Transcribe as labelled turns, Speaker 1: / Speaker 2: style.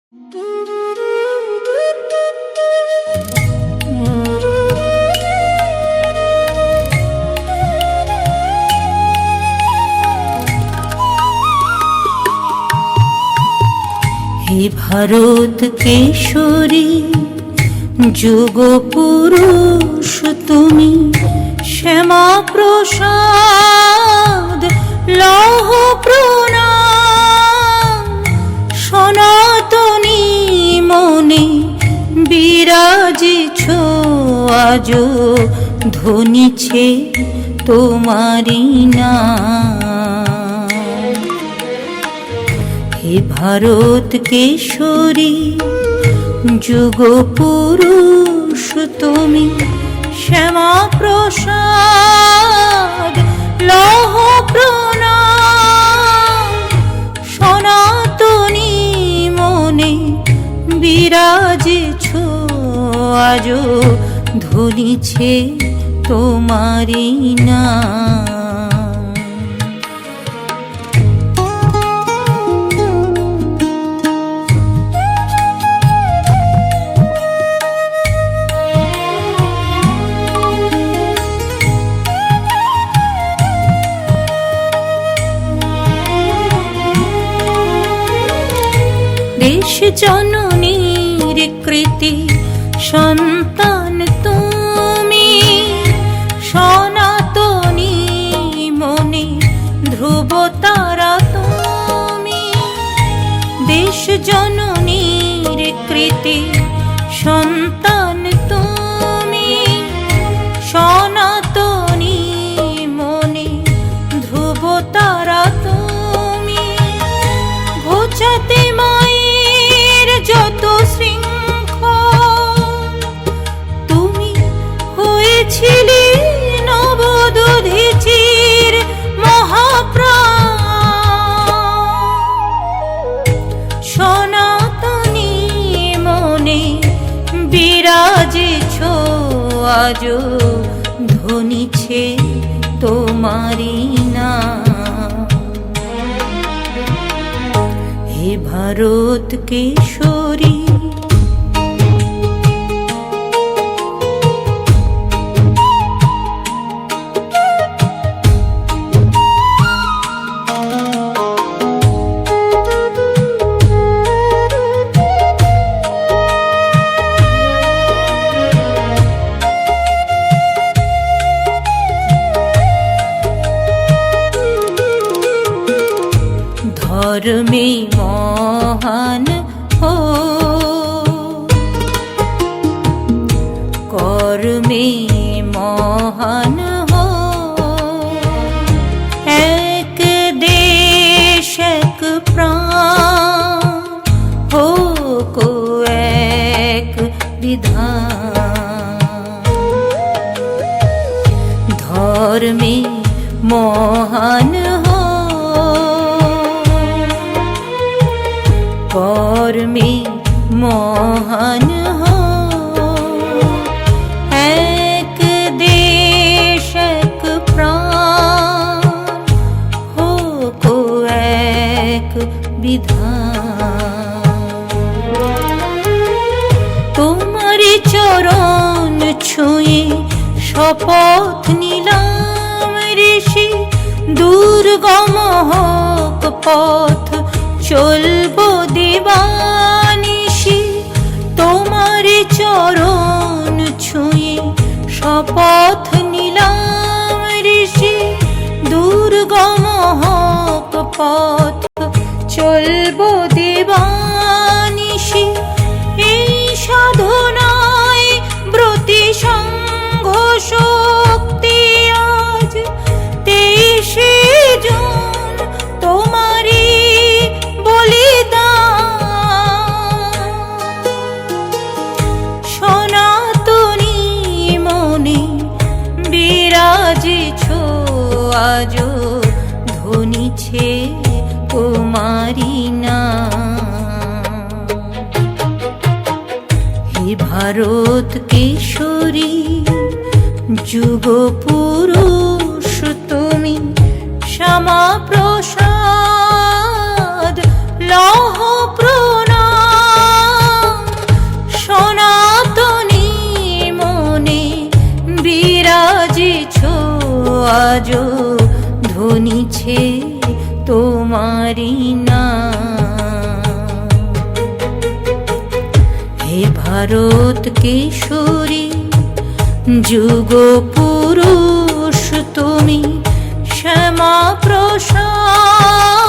Speaker 1: হে ভারত কেশরী যুগ পুরুষ তুমি, শ্যামা প্রসাদ লৌহ প্রণাম। সনাতনী মনে বিরাজিছ আজ, ধ্বনিছে তোমারি নাম। হে ভারত কেশরী যুগ পুরুষ তুমি, শ্যামা প্রসাদ লৌহ প্রণাম। সনাতনী মনে বিরাজিছ আজ, ধ্বনিছে তোমারি নাম। দেশ জননীর কৃতি সন্তান তুমি, সনাতনী মনে ধ্রুব তারা তুমি। দেশ জননীর কৃতি সন্তান তুমি, সনাতনী মনে ধ্রুব তারা তুমি। ঘোচাতে যত শৃঙ্খল তুমি হয়েছিলে নবদধিচির মহাপ্রাণ। সনাতনী মনে বিরাজিছ আজ, ধ্বনিছে তোমারি নাম। হে ভারত কেশরী ধর্মে মহান হো, কর্মে মহান হো। এক দেশ এক প্রাণ, হোক এক বিধান। ধর্মে মহান হো, কর্মে মহান হো। এক দেশ এক প্রাণ, হোক এক বিধান। তোমারি চরণ ছুঁয়ে শপথ নিলাম ঋষি, দুর্গম হোক পথ চলবো দিবানিশি। তোমারি চরণ ছুঁয়ে শপথ নিলাম ঋষি, দুর্গম হোক পথ চলবো দিবানিশি। এই সাধনায় ব্রতী সংঘ শক্তি আজ 23শে জুন তোমারি বলিদান। সনাতনী মনে বিরাজিছ আজ, ধ্বনিছে তোমারি নাম। হে ভারত কেশরী যুগ পুরুষ তুমি, শ্যামা প্রসাদ লৌহ প্রণাম। আজো ধ্বনিছে তোমারি নাম। হে ভারত কেশরী যুগ পুরুষ তুমি, শ্যামা প্রসাদ